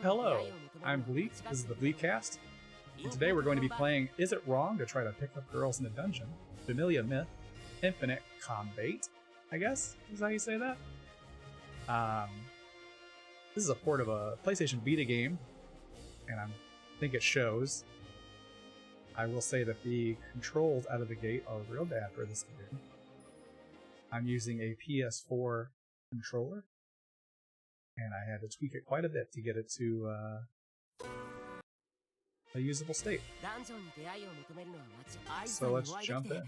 Hello, I'm Bleak, this is the Bleakcast, and today we're going to be playing Is It Wrong to Try to Pick Up Girls in a Dungeon? Familia Myth, Infinite Combate, I guess, is how you say that? This is a port of a PlayStation Vita game, and I think it shows. I will say that the controls out of the gate are real bad for this game. I'm using a PS4 controller, and I had to tweak it quite a bit to get it to a usable state. So let's jump in.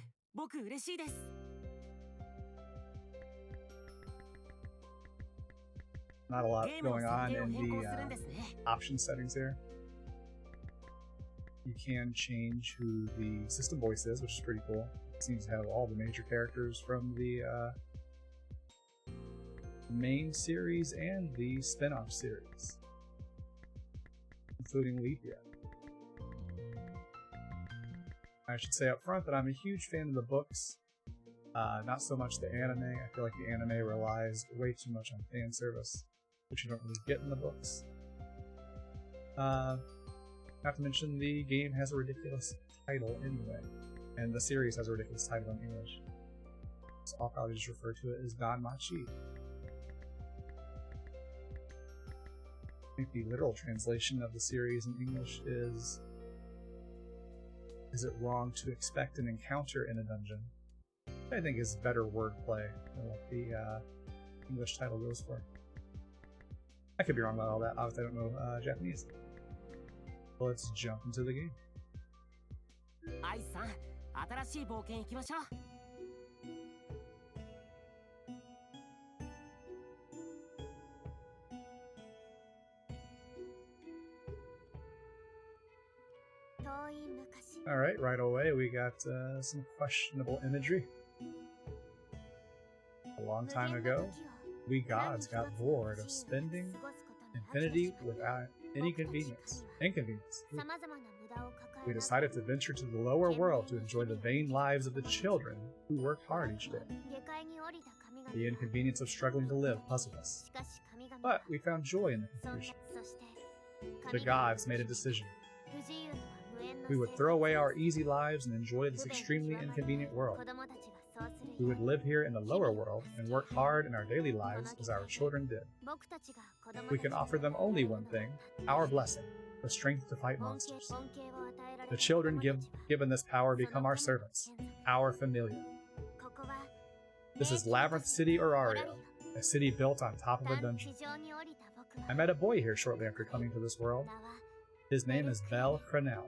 Not a lot going on in the option settings here. You can change who the system voice is, which is pretty cool. It seems to have all the major characters from the main series and the spin-off series, including Leapia. I should say up front that I'm a huge fan of the books, not so much the anime. I feel like the anime relies way too much on fan service, which you don't really get in the books. Not to mention the game has a ridiculous title anyway, and the series has a ridiculous title in English. So I'll probably just refer to it as Danmachi. I think the literal translation of the series in English is it wrong to expect an encounter in a dungeon? I think is better wordplay than what the English title goes for. I could be wrong about all that, obviously I don't know Japanese. Let's jump into the game. Alright, right away we got some questionable imagery. A long time ago, we gods got bored of spending infinity without any inconvenience. We decided to venture to the lower world to enjoy the vain lives of the children who worked hard each day. The inconvenience of struggling to live puzzled us, but we found joy in the confusion. The gods made a decision. We would throw away our easy lives and enjoy this extremely inconvenient world. We would live here in the lower world and work hard in our daily lives as our children did. We can offer them only one thing, our blessing, the strength to fight monsters. The children given this power become our servants, our familia. This is Labyrinth City Orario, a city built on top of a dungeon. I met a boy here shortly after coming to this world. His name is Bel Cranel.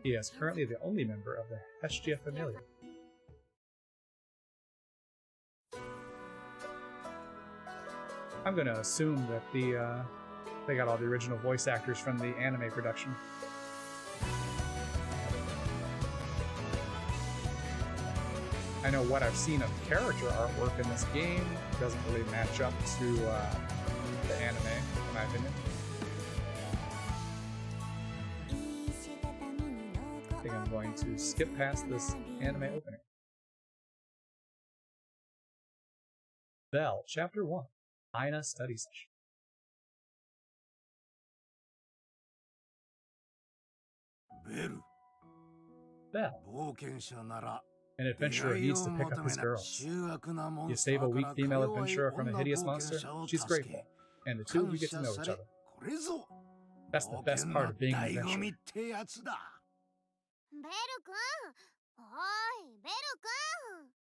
He is currently the only member of the Hestia Familia. I'm gonna assume that they got all the original voice actors from the anime production. I know what I've seen of character artwork in this game doesn't really match up to the anime, in my opinion. I think I'm going to skip past this anime opening. Bell, Chapter 1, Aina Study Session. Bell. An adventurer needs to pick up his girls. You save a weak female adventurer from a hideous monster, she's grateful, and the two of you get to know each other. That's the best part of being an adventurer.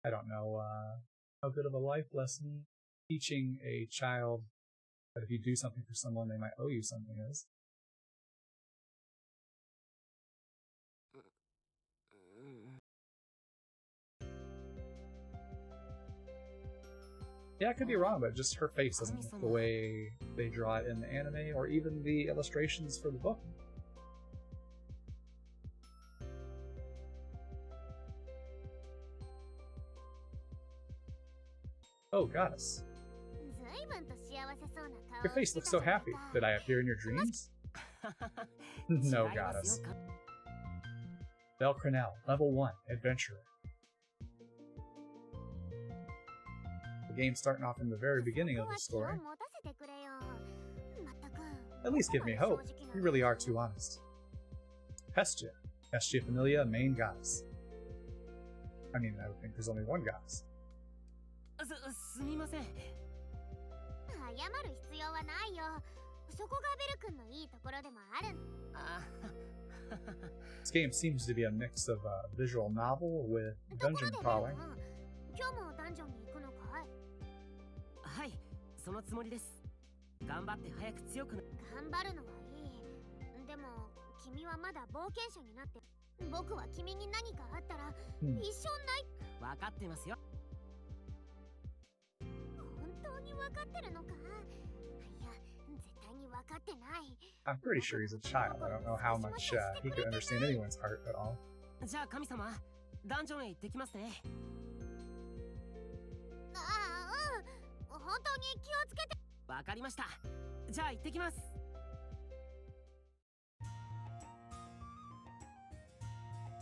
I don't know how good of a life lesson teaching a child that if you do something for someone, they might owe you something is. Yeah, I could be wrong, but just her face doesn't look the way they draw it in the anime or even the illustrations for the book. Oh, goddess. Your face looks so happy. Did I appear in your dreams? No, goddess. Bel Cranel, Level 1, Adventurer. The game's starting off in the very beginning of the story. At least give me hope. You really are too honest. Hestia. Hestia Familia, main goddess. I mean, I would think there's only one goddess. This game seems to be a mix of a visual novel with dungeon crawling. I'm pretty sure he's a child. I don't know how much he could understand anyone's heart at all.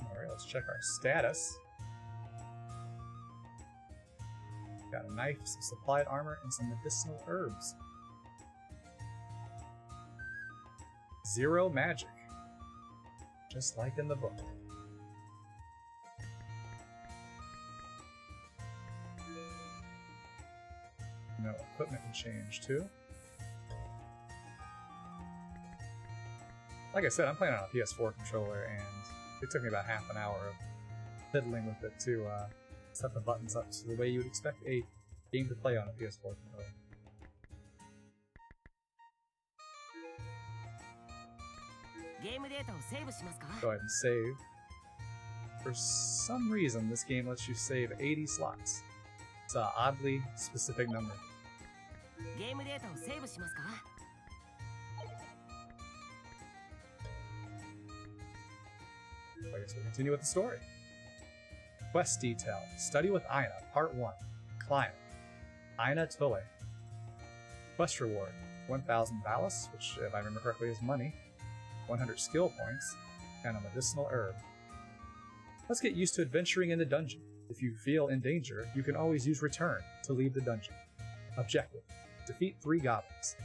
Alright, let's check our status. Got a knife, some supplied armor, and some medicinal herbs. 0 magic. Just like in the book. No equipment can change too. Like I said, I'm playing on a PS4 controller, and it took me about half an hour of fiddling with it to set the buttons up to the way you would expect a game to play on a PS4 controller. Go ahead and save. For some reason, this game lets you save 80 slots. It's an oddly specific number. I guess we'll continue with the story. Quest detail. Study with Aina, Part 1. Climb. Aina Tule. Quest reward. 1,000 ballast, which, if I remember correctly, is money. 100 skill points. And a medicinal herb. Let's get used to adventuring in the dungeon. If you feel in danger, you can always use return to leave the dungeon. Objective. Defeat 3 goblins.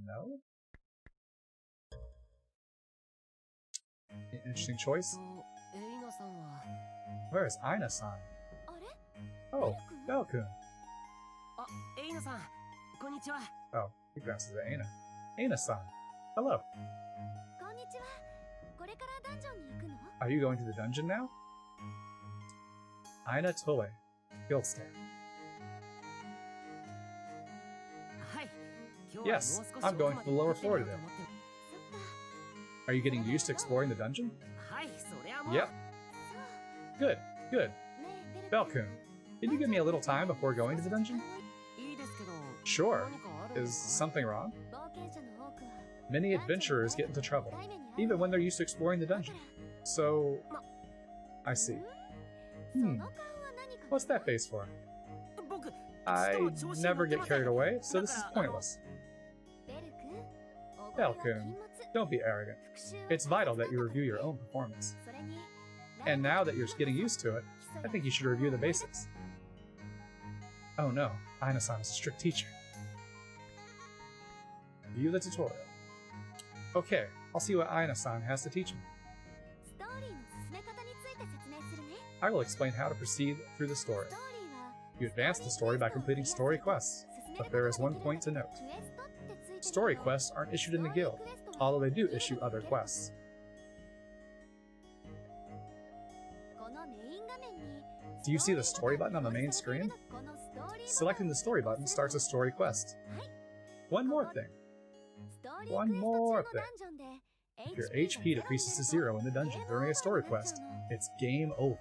No? Interesting choice. Where is Aina-san? Oh, Belkun. Oh, he pronounces it Aina. Aina-san. Hello. Are you going to the dungeon now? Aina Tole, guild staff. Yes, I'm going to the lower floor today. Are you getting used to exploring the dungeon? Yep. Good, good. Belkun, can you give me a little time before going to the dungeon? Sure. Is something wrong? Many adventurers get into trouble, even when they're used to exploring the dungeon. So... I see. What's that face for? I never get carried away, so this is pointless. Belkun, don't be arrogant. It's vital that you review your own performance. And now that you're getting used to it, I think you should review the basics. Oh no, Aina-san is a strict teacher. View the tutorial. Okay, I'll see what Aina-san has to teach me. I will explain how to proceed through the story. You advance the story by completing story quests, but there is one point to note. Story quests aren't issued in the guild, although they do issue other quests. Do you see the story button on the main screen? Selecting the story button starts a story quest. One more thing. If your HP decreases to 0 in the dungeon during a story quest, it's game over.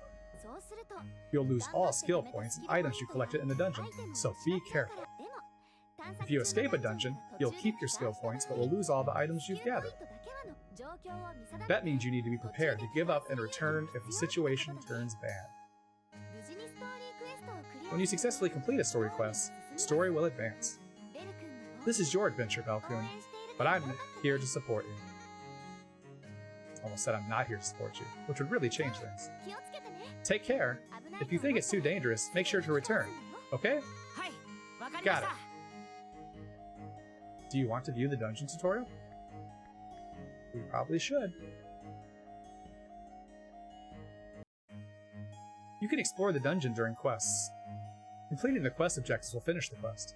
You'll lose all skill points and items you collected in the dungeon, so be careful. If you escape a dungeon, you'll keep your skill points but will lose all the items you've gathered. That means you need to be prepared to give up and return if the situation turns bad. When you successfully complete a story quest, story will advance. This is your adventure, Belkun, but I'm here to support you. Almost said I'm not here to support you, which would really change things. Take care. If you think it's too dangerous, make sure to return, okay? Got it. Do you want to view the dungeon tutorial? We probably should. You can explore the dungeon during quests. Completing the quest objectives will finish the quest.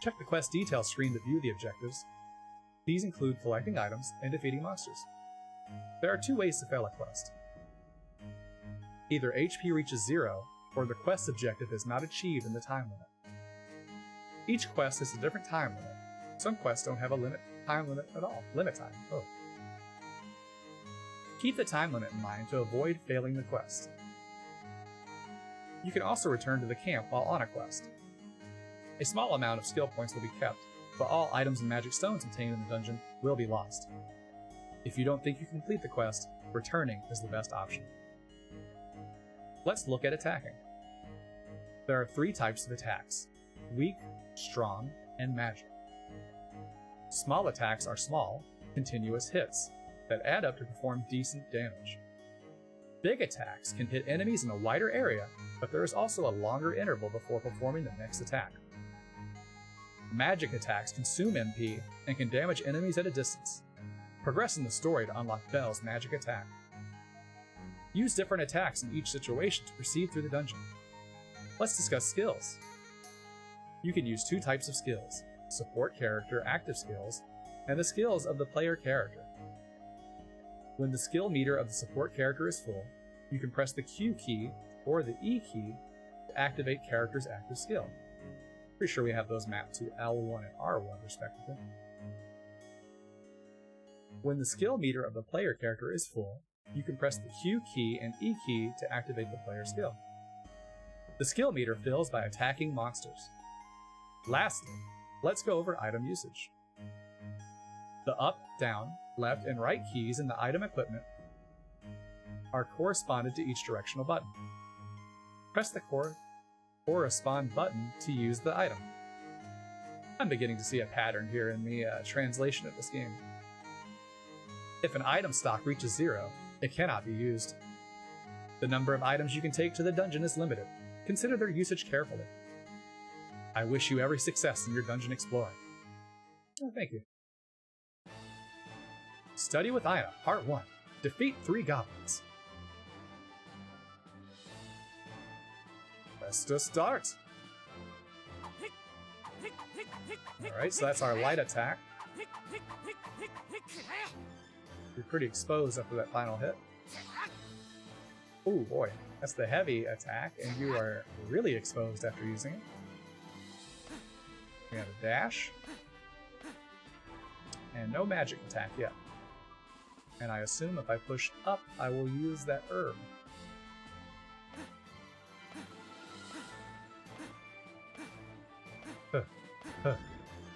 Check the quest details screen to view the objectives. These include collecting items and defeating monsters. There are 2 ways to fail a quest. Either HP reaches 0, or the quest objective is not achieved in the time limit. Each quest has a different time limit. Some quests don't have a time limit at all. Limit time. Oh. Keep the time limit in mind to avoid failing the quest. You can also return to the camp while on a quest. A small amount of skill points will be kept, but all items and magic stones contained in the dungeon will be lost. If you don't think you can complete the quest, returning is the best option. Let's look at attacking. There are 3 types of attacks: weak, strong, and magic. Small attacks are small, continuous hits that add up to perform decent damage. Big attacks can hit enemies in a wider area, but there is also a longer interval before performing the next attack. Magic attacks consume MP and can damage enemies at a distance. Progress in the story to unlock Belle's magic attack. Use different attacks in each situation to proceed through the dungeon. Let's discuss skills. You can use 2 types of skills: support character active skills, and the skills of the player character. When the skill meter of the support character is full, you can press the Q key or the E key to activate character's active skill. Pretty sure we have those mapped to L1 and R1 respectively. When the skill meter of the player character is full, you can press the Q key and E key to activate the player skill. The skill meter fills by attacking monsters. Lastly, let's go over item usage. The up, down, left, and right keys in the item equipment are corresponded to each directional button. Press the correspond button to use the item. I'm beginning to see a pattern here in the translation of this game. If an item stock reaches 0, it cannot be used. The number of items you can take to the dungeon is limited. Consider their usage carefully. I wish you every success in your dungeon exploring. Oh, thank you. Study with Ina, Part 1. Defeat 3 goblins. Let's just start. Alright, so that's our light attack. You're pretty exposed after that final hit. Oh boy, that's the heavy attack, and you are really exposed after using it. We have a dash. And no magic attack yet. And I assume if I push up, I will use that herb.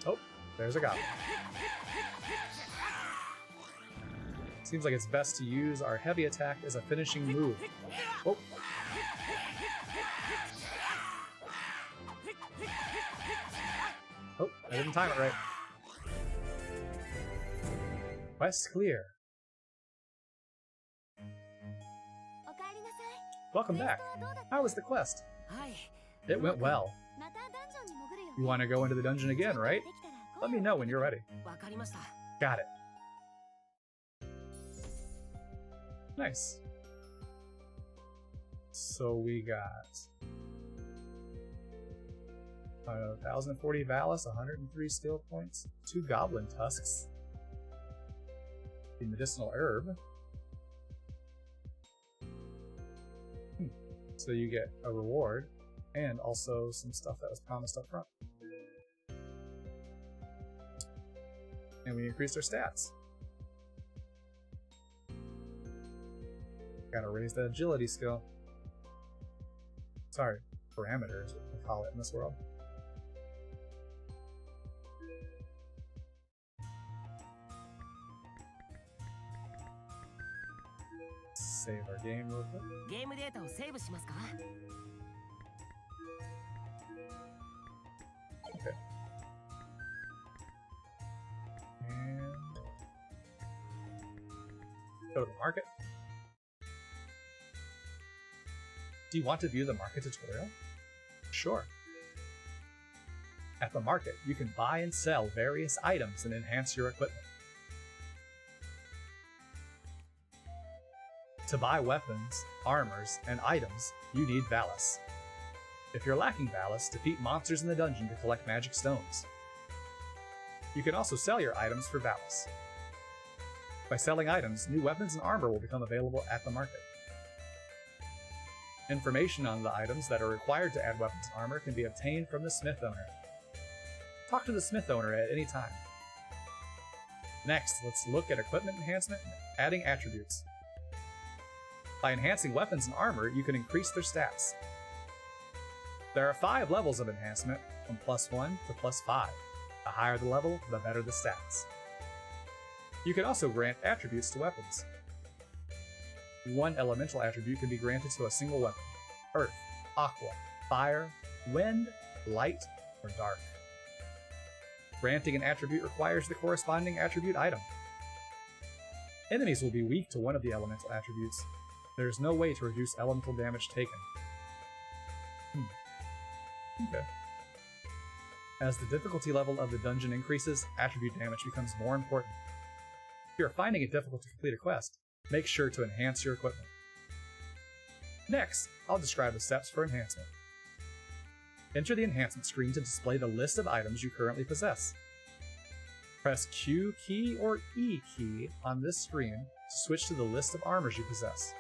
Oh, there's a goblin. Seems like it's best to use our heavy attack as a finishing move. Oh. Oh, I didn't time it right. Quest clear. Welcome back. How was the quest? It went well. You want to go into the dungeon again, right? Let me know when you're ready. Got it. Nice. So we got 1,040 Valis, 103 skill points, 2 Goblin tusks, the medicinal herb. So you get a reward, and also some stuff that was promised up front. And we increased our stats. Gotta raise that agility skill. Sorry, parameters, we call it in this world. Save our game real quick. Okay. And go to market. Do you want to view the market tutorial? Sure. At the market, you can buy and sell various items and enhance your equipment. To buy weapons, armors, and items, you need Valis. If you're lacking Valis, defeat monsters in the dungeon to collect magic stones. You can also sell your items for Valis. By selling items, new weapons and armor will become available at the market. Information on the items that are required to add weapons and armor can be obtained from the smith owner. Talk to the smith owner at any time. Next, let's look at equipment enhancement and adding attributes. By enhancing weapons and armor, you can increase their stats. There are 5 levels of enhancement, from +1 to +5. The higher the level, the better the stats. You can also grant attributes to weapons. One elemental attribute can be granted to a single weapon: earth, aqua, fire, wind, light, or dark. Granting an attribute requires the corresponding attribute item. Enemies will be weak to one of the elemental attributes. There is no way to reduce elemental damage taken. Okay. As the difficulty level of the dungeon increases, attribute damage becomes more important. If you are finding it difficult to complete a quest, make sure to enhance your equipment. Next, I'll describe the steps for enhancement. Enter the enhancement screen to display the list of items you currently possess. Press Q key or E key on this screen to switch to the list of armors you possess.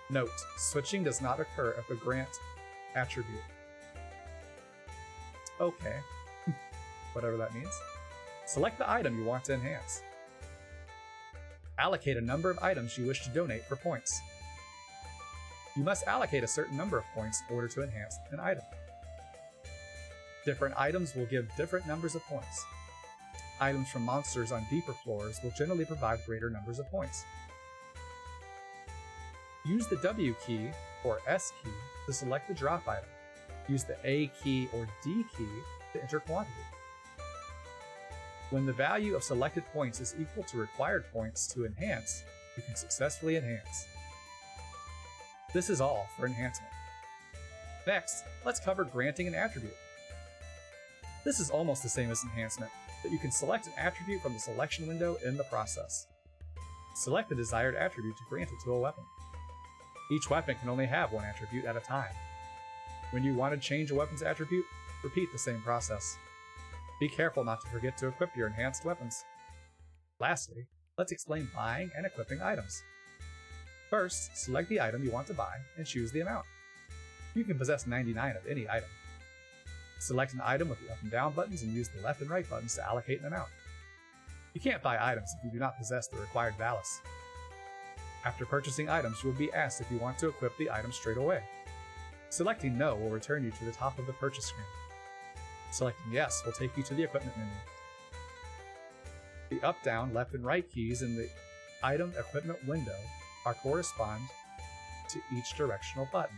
Note, switching does not occur if a grant attribute. Okay, whatever that means. Select the item you want to enhance. Allocate a number of items you wish to donate for points. You must allocate a certain number of points in order to enhance an item. Different items will give different numbers of points. Items from monsters on deeper floors will generally provide greater numbers of points. Use the W key or S key to select the drop item. Use the A key or D key to enter quantity. When the value of selected points is equal to required points to enhance, you can successfully enhance. This is all for enhancement. Next, let's cover granting an attribute. This is almost the same as enhancement, but you can select an attribute from the selection window in the process. Select the desired attribute to grant it to a weapon. Each weapon can only have one attribute at a time. When you want to change a weapon's attribute, repeat the same process. Be careful not to forget to equip your enhanced weapons. Lastly, let's explain buying and equipping items. First, select the item you want to buy and choose the amount. You can possess 99 of any item. Select an item with the up and down buttons and use the left and right buttons to allocate an amount. You can't buy items if you do not possess the required Valis. After purchasing items, you will be asked if you want to equip the item straight away. Selecting No will return you to the top of the purchase screen. Selecting Yes will take you to the equipment menu. The up, down, left, and right keys in the item equipment window correspond to each directional button.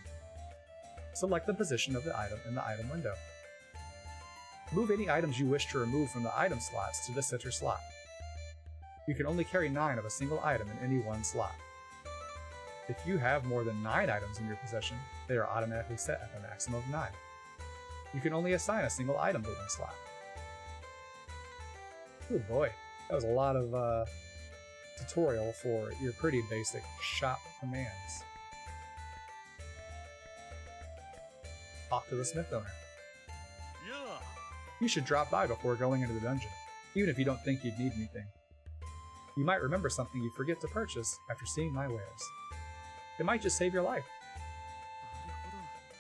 Select the position of the item in the item window. Move any items you wish to remove from the item slots to the center slot. You can only carry 9 of a single item in any one slot. If you have more than 9 items in your possession, they are automatically set at the maximum of 9. You can only assign a single item to one slot. Oh boy, that was a lot of tutorial for your pretty basic shop commands. Talk to the smith owner. Yeah. You should drop by before going into the dungeon, even if you don't think you'd need anything. You might remember something you forget to purchase after seeing my wares. It might just save your life.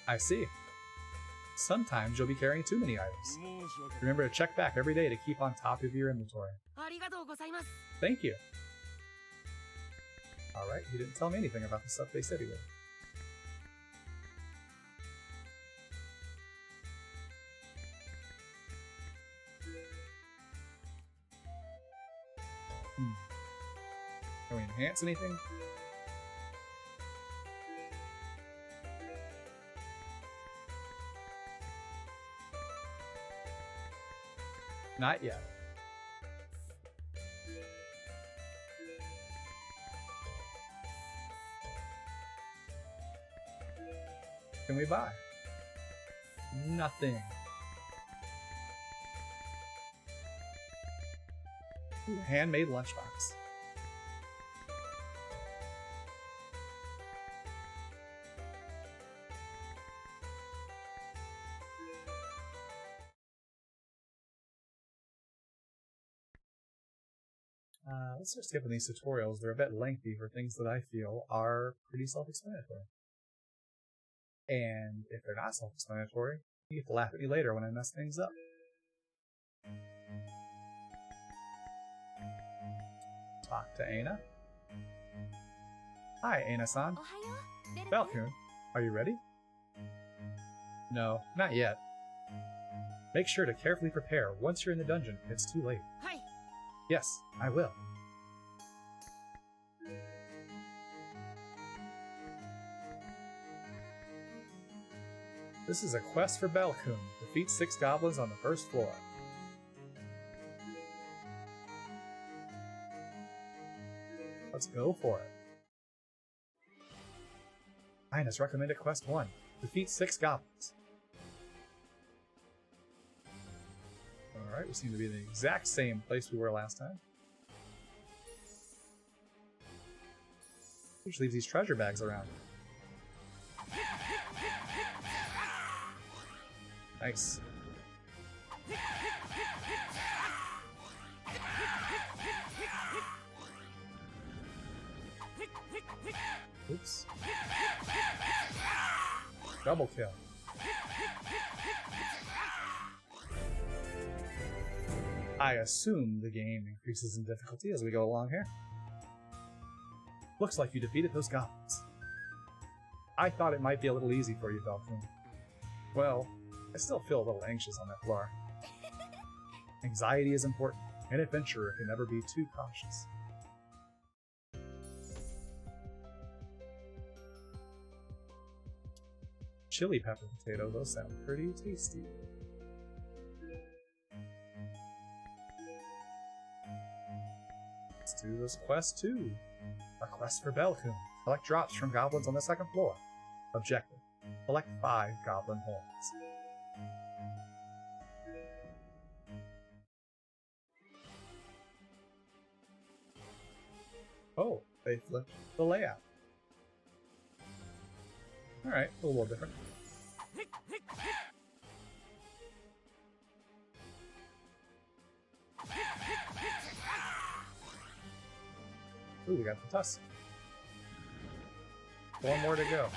I see. Sometimes you'll be carrying too many items. Remember to check back every day to keep on top of your inventory. Thank you. Alright, he didn't tell me anything about the stuff they said he would. Can we enhance anything? Not yet. Can we buy? Nothing. Ooh, handmade lunchbox. Let's start skipping these tutorials. They're a bit lengthy for things that I feel are pretty self-explanatory. And if they're not self-explanatory, you get to laugh at me later when I mess things up. Talk to Aina. Hi, Aina-san. Balkun, are you ready? No, not yet. Make sure to carefully prepare. Once you're in the dungeon, it's too late. Yes, I will. This is a quest for Balkun. Defeat 6 goblins on the first floor. Let's go for it. Aina's recommended quest 1. Defeat 6 goblins. Alright, we seem to be in the exact same place we were last time. Which leaves these treasure bags around. Nice. Oops. Double kill. I assume the game increases in difficulty as we go along here. Looks like you defeated those goblins. I thought it might be a little easy for you, Balkun. Well, I still feel a little anxious on that floor. Anxiety is important. An adventurer can never be too cautious. Chili pepper potato, those sound pretty tasty. Let's do this quest too. A quest for Balkun. Collect drops from goblins on the 2nd floor. Objective. Collect 5 goblin horns. Oh, they flipped the layout. Alright, a little different. Ooh, we got the tusk. 4 more to go.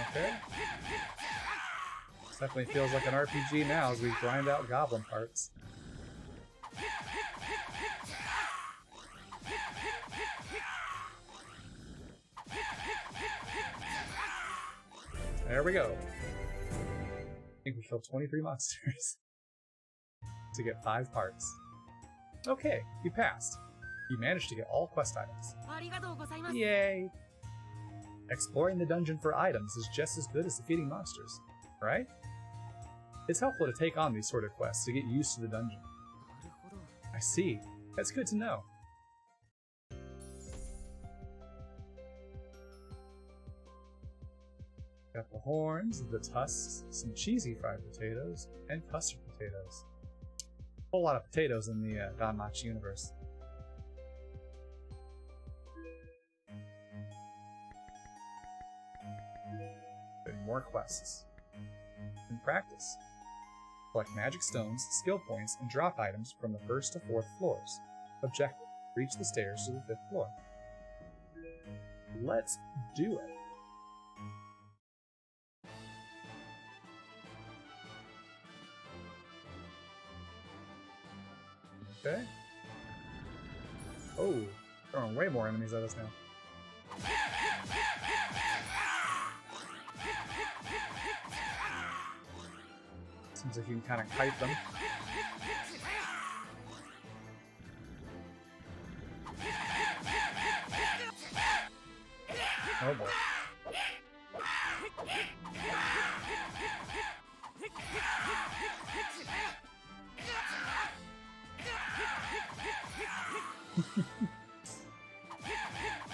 Okay. This definitely feels like an RPG now as we grind out goblin parts. There we go. I think we killed 23 monsters to get 5 parts. Okay, you passed. You managed to get all quest items. Yay! Exploring the dungeon for items is just as good as defeating monsters, right? It's helpful to take on these sort of quests to get used to the dungeon. I see. That's good to know. Got the horns, the tusks, some cheesy fried potatoes, and custard potatoes. A whole lot of potatoes in the Danmachi universe. Getting more quests. In practice, collect magic stones, skill points, and drop items from the 1st to 4th floors. Objective: reach the stairs to the 5th floor. Let's do it. Okay. Oh, throwing way more enemies at us now. Seems like you can kind of kite them. Oh boy.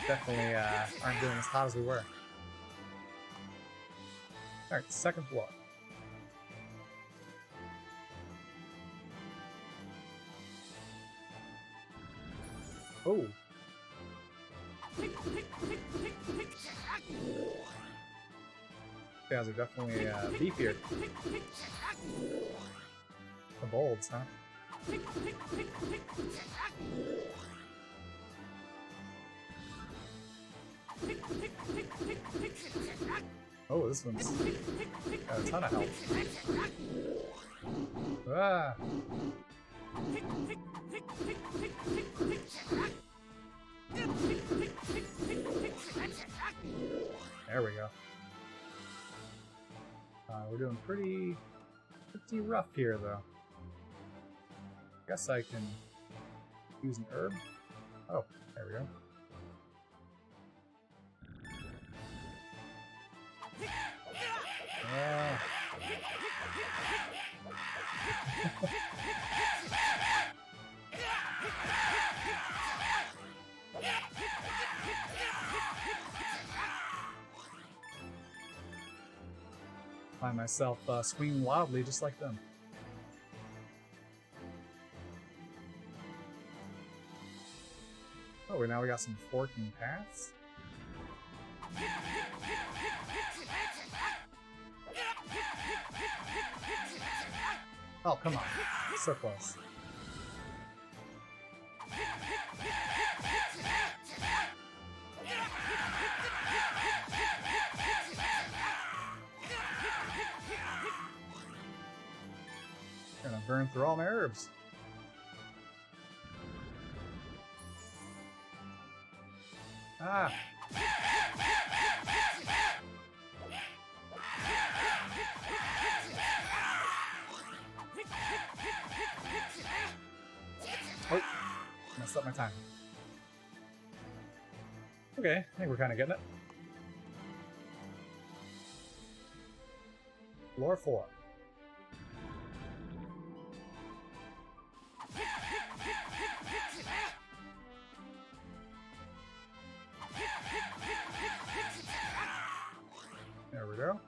Definitely aren't doing as hot as we were. Alright, second floor. Oh. Guys are definitely beefier. The bolds, huh? Oh, this one's got a ton of health. Ah! There we go. We're doing pretty rough here, though. Guess I can use an herb. Oh, there we go. Find myself swinging wildly just like them. Oh, now we got some forking paths. Oh, come on. So close. Gonna burn through all my herbs. Ah! Oh! Messed up my time. Okay, I think we're kind of getting it. Floor 4. There we go.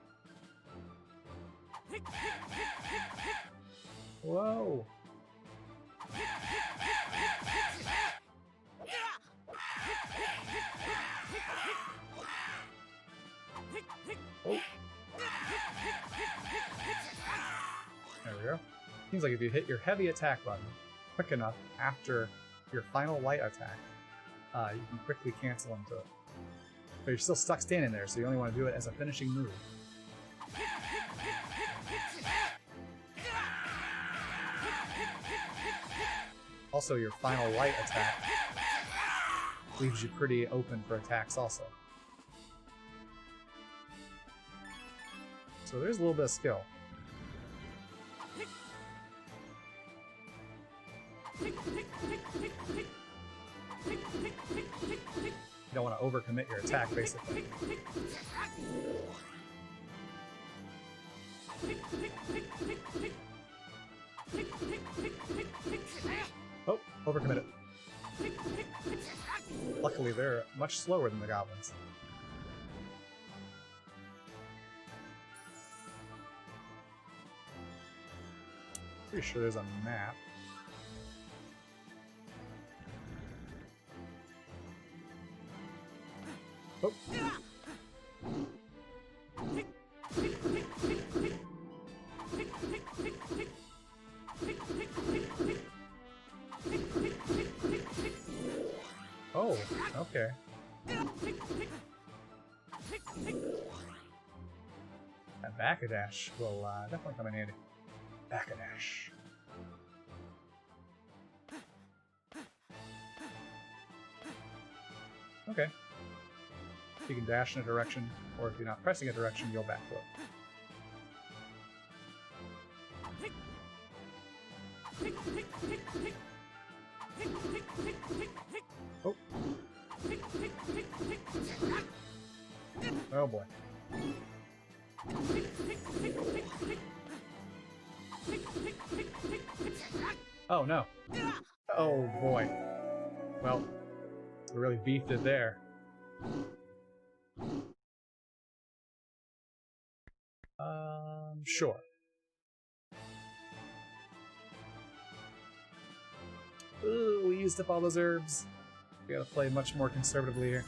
Whoa! Oh. There we go. Seems like if you hit your heavy attack button quick enough after your final light attack, you can quickly cancel into it. But you're still stuck standing there, so you only want to do it as a finishing move. Also, your final light attack leaves you pretty open for attacks also. So there's a little bit of skill. You don't want to overcommit your attack, basically. Oh, overcommitted. Luckily, they're much slower than the goblins. Pretty sure there's a map. Oh. Oh, okay. That back-a-dash will definitely come in handy. Back-a-dash. Okay. You can dash in a direction, or if you're not pressing a direction, you'll back throw. Oh. Oh boy. Oh no. Oh boy. Well, we really beefed it there. Sure. Ooh, we used up all those herbs. We gotta play much more conservatively here.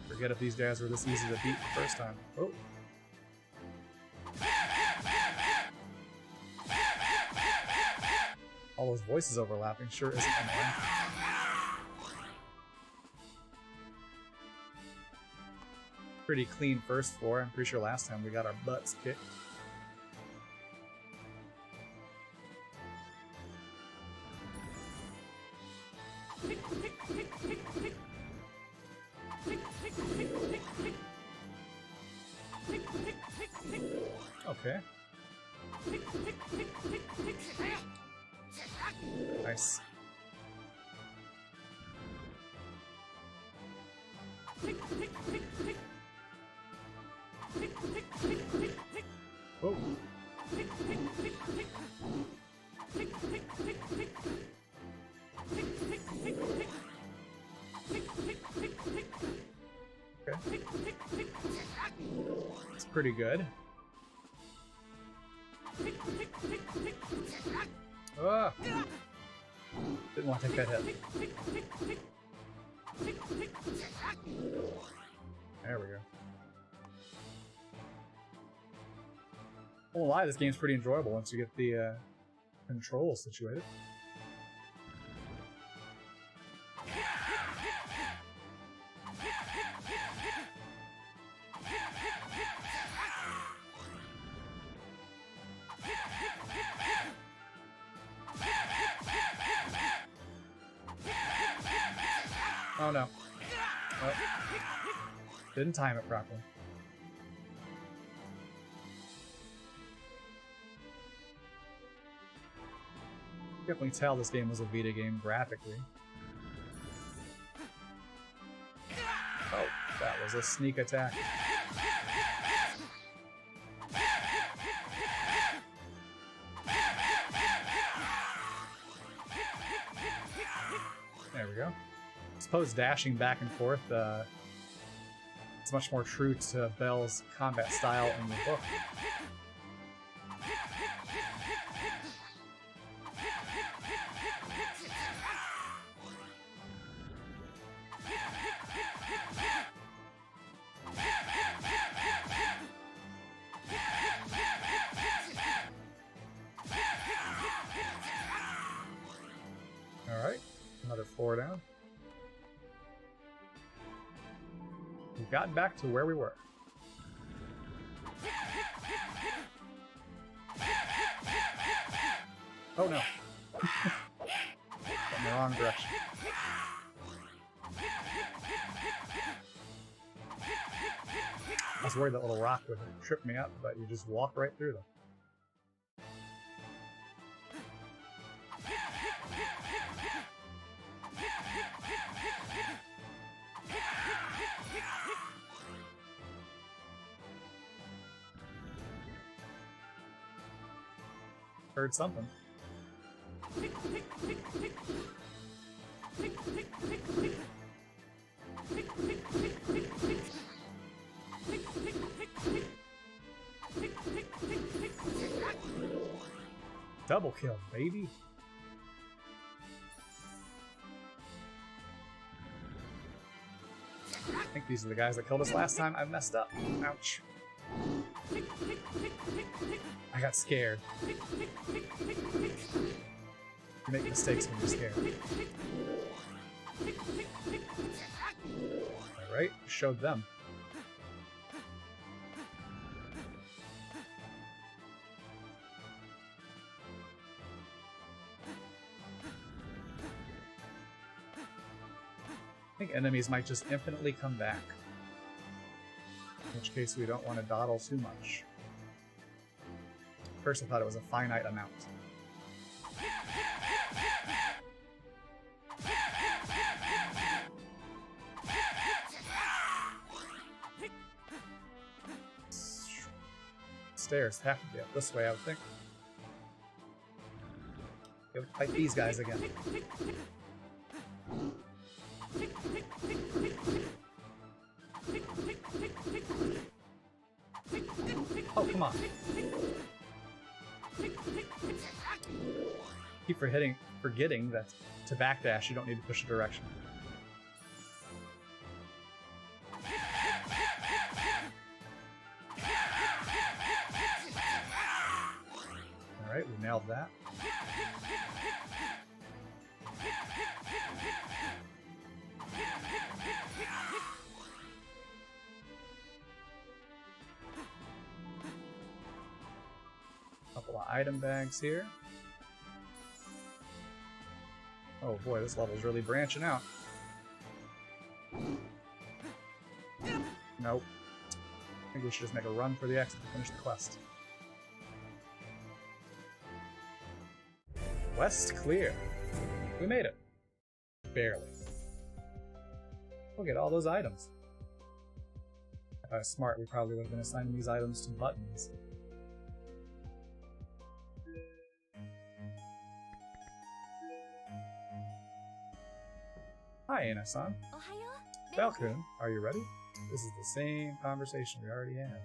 Forget if these guys were this easy to beat the first time. Oh. All those voices overlapping sure isn't annoying. Pretty clean first floor. I'm pretty sure last time we got our butts kicked. Okay. Nice. Whoa. Okay. It's pretty good. Ah! Didn't want to take that hit. There we go. I won't lie, this game's pretty enjoyable once you get the controls situated. Oh no. Oh. Didn't time it properly. Definitely tell this game was a Vita game graphically. Oh, that was a sneak attack. There we go. I suppose dashing back and forth it's much more true to Bell's combat style in the book. Alright, another 4 down. We've gotten back to where we were. Oh no. In the wrong direction. I was worried that little rock would trip me up, but you just walk right through them. Heard something. Double kill, baby. I think these are the guys that killed us last time. I messed up. Ouch. I got scared. You make mistakes when you're scared. Alright, showed them. I think enemies might just infinitely come back. In which case we don't want to dawdle too much. first I thought it was a finite amount. Stairs have to be up this way, I would think. Go fight these guys again. Oh, come on. Keep forgetting that to backdash you don't need to push a direction. Alright, we nailed that. Couple of item bags here. Oh boy, this level's really branching out. Nope. I think we should just make a run for the exit to finish the quest. Quest clear. We made it. Barely. We'll get all those items. If I was smart, we probably would have been assigning these items to buttons. Hi, Ana-san. Falcon, are you ready? This is the same conversation we already had.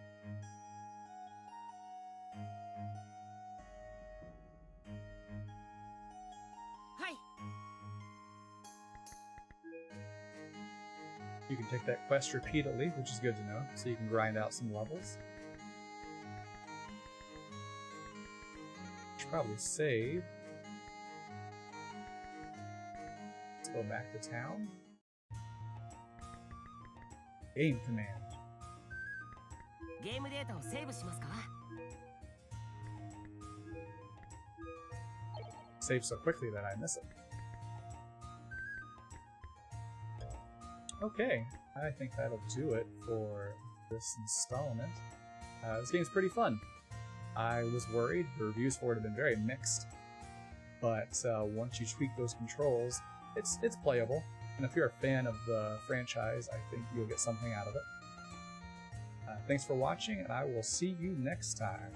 You can take that quest repeatedly, which is good to know, so you can grind out some levels. Should probably save. Let's go back to town. Game command. Save so quickly that I miss it. Okay, I think that'll do it for this installment. This game's pretty fun. I was worried, the reviews for it have been very mixed, but once you tweak those controls, it's playable. And if you're a fan of the franchise, I think you'll get something out of it. Thanks for watching, and I will see you next time.